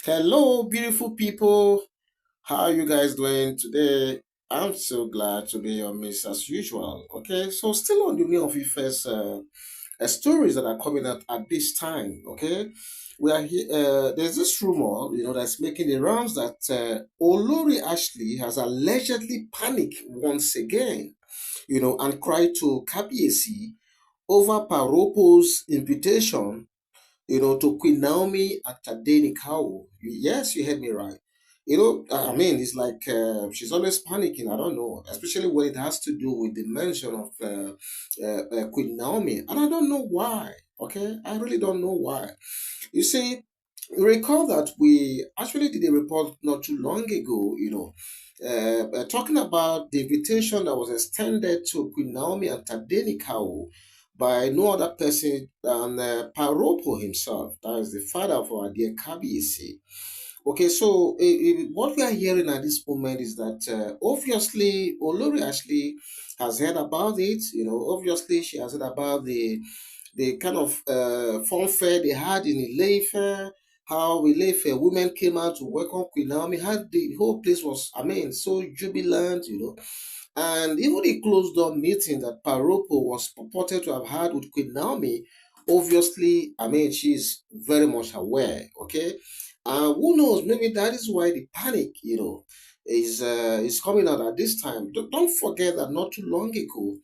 Hello, beautiful people. How are you guys doing today? I'm so glad to be your miss as usual. Okay, so still on the Ooni Of Ife's stories that are coming out at this time. Okay, we are here. There's this rumor, that's making the rounds that Olori Ashley has allegedly panicked once again, and cried to Kabiesi over Paropo's invitation to Queen Naomi and Tadenikawo. Yes, you heard me right. I mean, it's like she's always panicking. I don't know, especially when it has to do with the mention of Queen Naomi. And I don't know why. Okay, I really don't know why. You see, recall that we actually did a report not too long ago, talking about the invitation that was extended to Queen Naomi and Tadenikawo by no other person than Paropo himself. That is the father of our dear Kabiesi. Okay, so what we are hearing at this moment is that obviously Olori Ashley has heard about it. Obviously she has heard about the kind of funfair they had in Ileife, how Ileife women came out to welcome Queen Naomi, how the whole place was, I mean, so jubilant. And even the closed door meeting that Paropo was purported to have had with Queen Naomi, obviously, I mean, she's very much aware, okay? Who knows, maybe that is why the panic, is coming out at this time. Don't forget that not too long ago,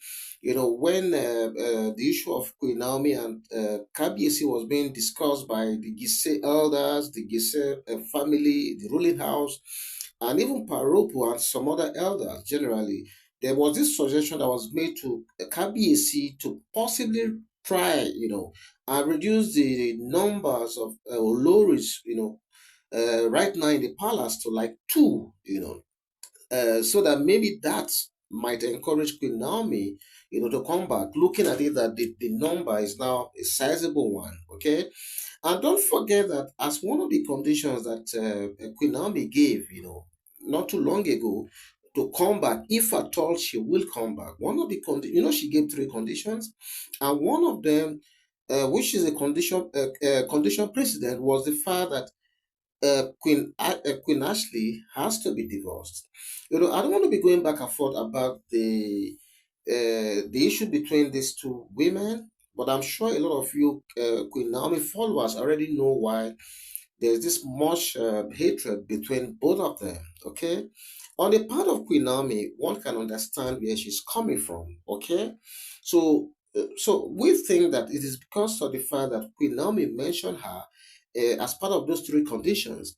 when the issue of Queen Naomi and Kabiesi was being discussed by the Gise elders, the Gise family, the ruling house, and even Paropo and some other elders generally, there was this suggestion that was made to Kabiesi to possibly try, and reduce the numbers of Oloris, right now in the palace to like two, so that maybe that might encourage Queen Naomi, to come back, looking at it that the number is now a sizable one, okay? And don't forget that as one of the conditions that Queen Naomi gave, not too long ago, to come back, if at all she will come back, one of the she gave three conditions, and one of them, which is a condition precedent, was the fact that Queen Ashley has to be divorced. I don't want to be going back and forth about the issue between these two women, but I'm sure a lot of you Queen Naomi followers already know why there's this much hatred between both of them. Okay, on the part of Queen Naomi, one can understand where she's coming from. Okay, so we think that it is because of the fact that Queen Naomi mentioned her as part of those three conditions,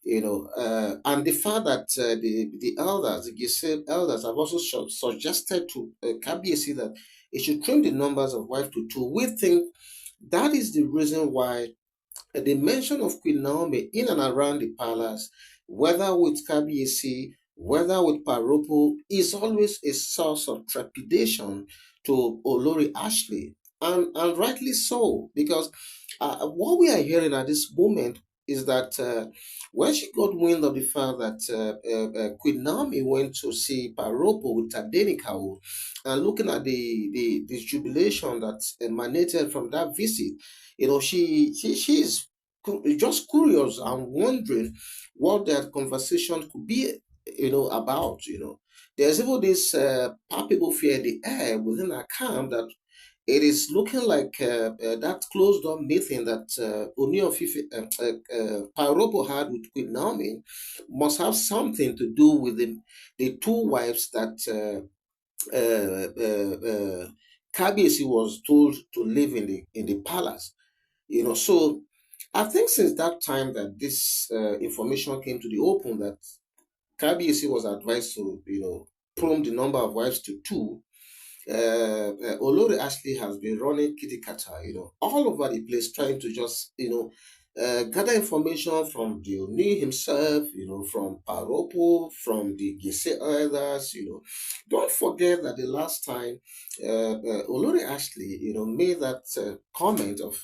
and the fact that the elders, the Giselle elders, have also suggested to Kabiesi that it should trim the numbers of wives to two. We think that is the reason why the mention of Queen Naomi in and around the palace, whether with Kabiesi, whether with Paropo, is always a source of trepidation to Olori Ashley. And rightly so, because what we are hearing at this moment is that when she got wind of the fact that Queen Naomi went to see Paropo with Tadenikawo, and looking at the jubilation that emanated from that visit, she's just curious and wondering what that conversation could be, about. There's even this palpable fear in the air within our camp that it is looking like that closed door meeting that Ooni of Ife, Paropo had with Queen Naomi must have something to do with the two wives that Kabiyesi was told to live in the palace. So I think since that time that this information came to the open, that Kabiyesi was advised to, prune the number of wives to two. Olori Ashley has been running kitty kata, all over the place, trying to just, gather information from the Oni himself, from Paropo, from the Gise elders. Don't forget that the last time Olori Ashley, made that comment of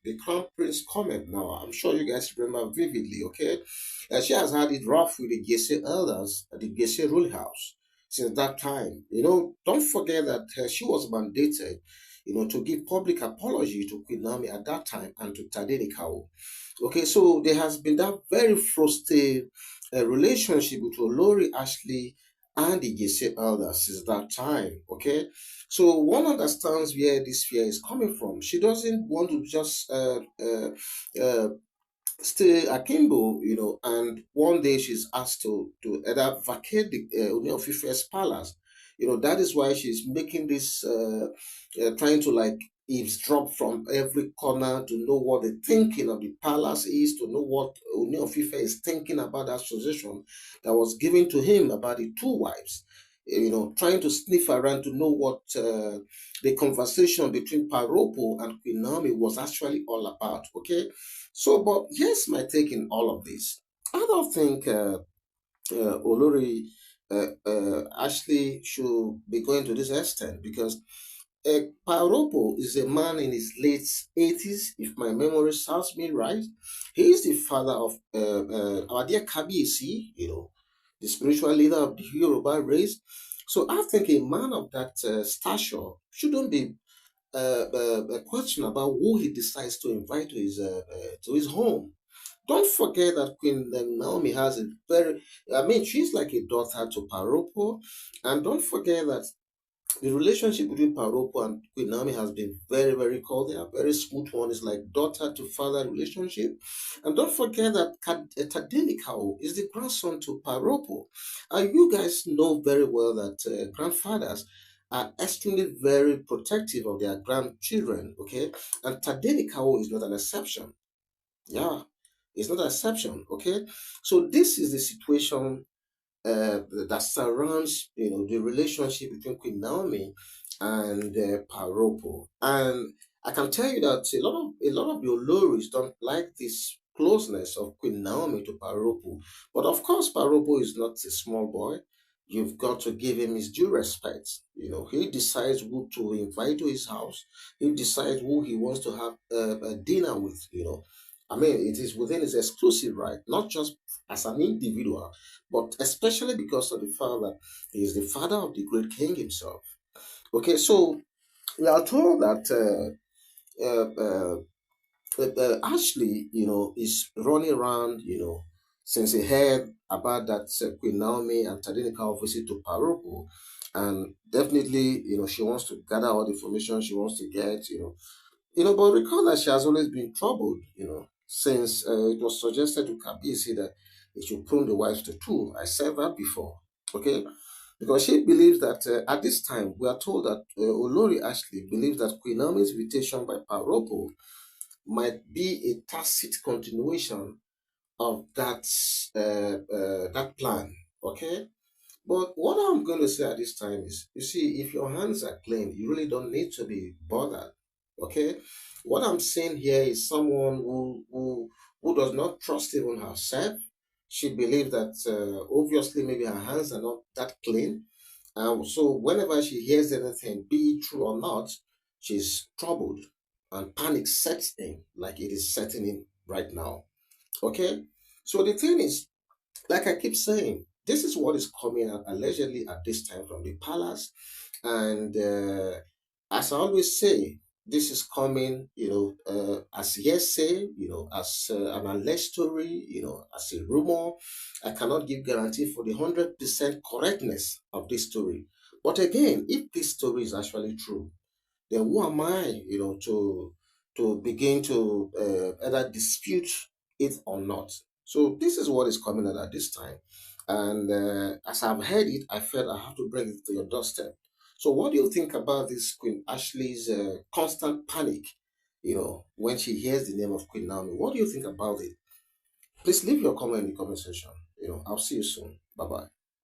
the Crown Prince comment. Now, I'm sure you guys remember vividly, okay? She has had it rough with the Gese elders at the Gese rule house since that time. Don't forget that she was mandated, to give public apology to Queen Naomi at that time and to Tadenikawo. Okay, so there has been that very frosty relationship between Olori Ashley and the Gese elders since that time. Okay, so one understands where this fear is coming from. She doesn't want to just uh, stay akimbo, and one day she's asked to either vacate the Ooni of Ife's palace. That is why she's making this, trying to like eavesdrop from every corner to know what the thinking of the palace is, to know what Ooni of Ife is thinking about that suggestion that was given to him about the two wives. Trying to sniff around to know what the conversation between Paropo and Queen Naomi was actually all about. Okay, so, but here's my take in all of this. I don't think Olori Ashley should be going to this extent because Ropo is a man in his late 80s, if my memory serves me right. He is the father of our dear Kabiyesi, the spiritual leader of the Yoruba race. So I think a man of that stature shouldn't be a question about who he decides to invite to his home. Don't forget that Queen Naomi has a very, I mean, she's like a daughter to Paropo, and don't forget that the relationship between Paropo and Queen Naomi has been very, very cordial, very smooth one. It's like daughter to father relationship. And don't forget that Tadenikawo is the grandson to Paropo. And you guys know very well that grandfathers are extremely very protective of their grandchildren, okay? And Tadenikawo is not an exception. Yeah, it's not an exception, okay? So this is the situation that surrounds the relationship between Queen Naomi and Paropo. And I can tell you that a lot of the Oloris don't like this closeness of Queen Naomi to Paropo. But of course, Paropo is not a small boy. You've got to give him his due respect. He decides who to invite to his house. He decides who he wants to have a dinner with. I mean, it is within his exclusive right, not just as an individual, but especially because of the fact that he is the father of the great king himself. Okay, so we are told that Ashley, is running around, since he heard about that Queen Naomi and Tadenikawa visit to Paropo, and definitely, she wants to gather all the information she wants to get, but recall that she has always been troubled, since it was suggested to Kabisi that he should prune the wives to two. I said that before, okay? Because she believes that at this time, we are told that Olori Ashley believes that Queen Naomi's invitation by Paropo might be a tacit continuation of that plan, okay? But what I'm going to say at this time is, you see, if your hands are clean, you really don't need to be bothered. Okay? What I'm saying here is someone who does not trust even herself. She believes that obviously maybe her hands are not that clean. So whenever she hears anything, be it true or not, she's troubled and panic sets in like it is setting in right now. Okay? So the thing is, like I keep saying, this is what is coming out allegedly at this time from the palace. And as I always say, this is coming, as hearsay, as an alleged story, as a rumor. I cannot give guarantee for the 100% correctness of this story. But again, if this story is actually true, then who am I, to begin to either dispute it or not? So this is what is coming out at this time, and as I've heard it, I felt I have to bring it to your doorstep. So what do you think about this Queen Ashley's constant panic? When she hears the name of Queen Naomi, what do you think about it? Please leave your comment in the comment section. I'll see you soon. Bye bye.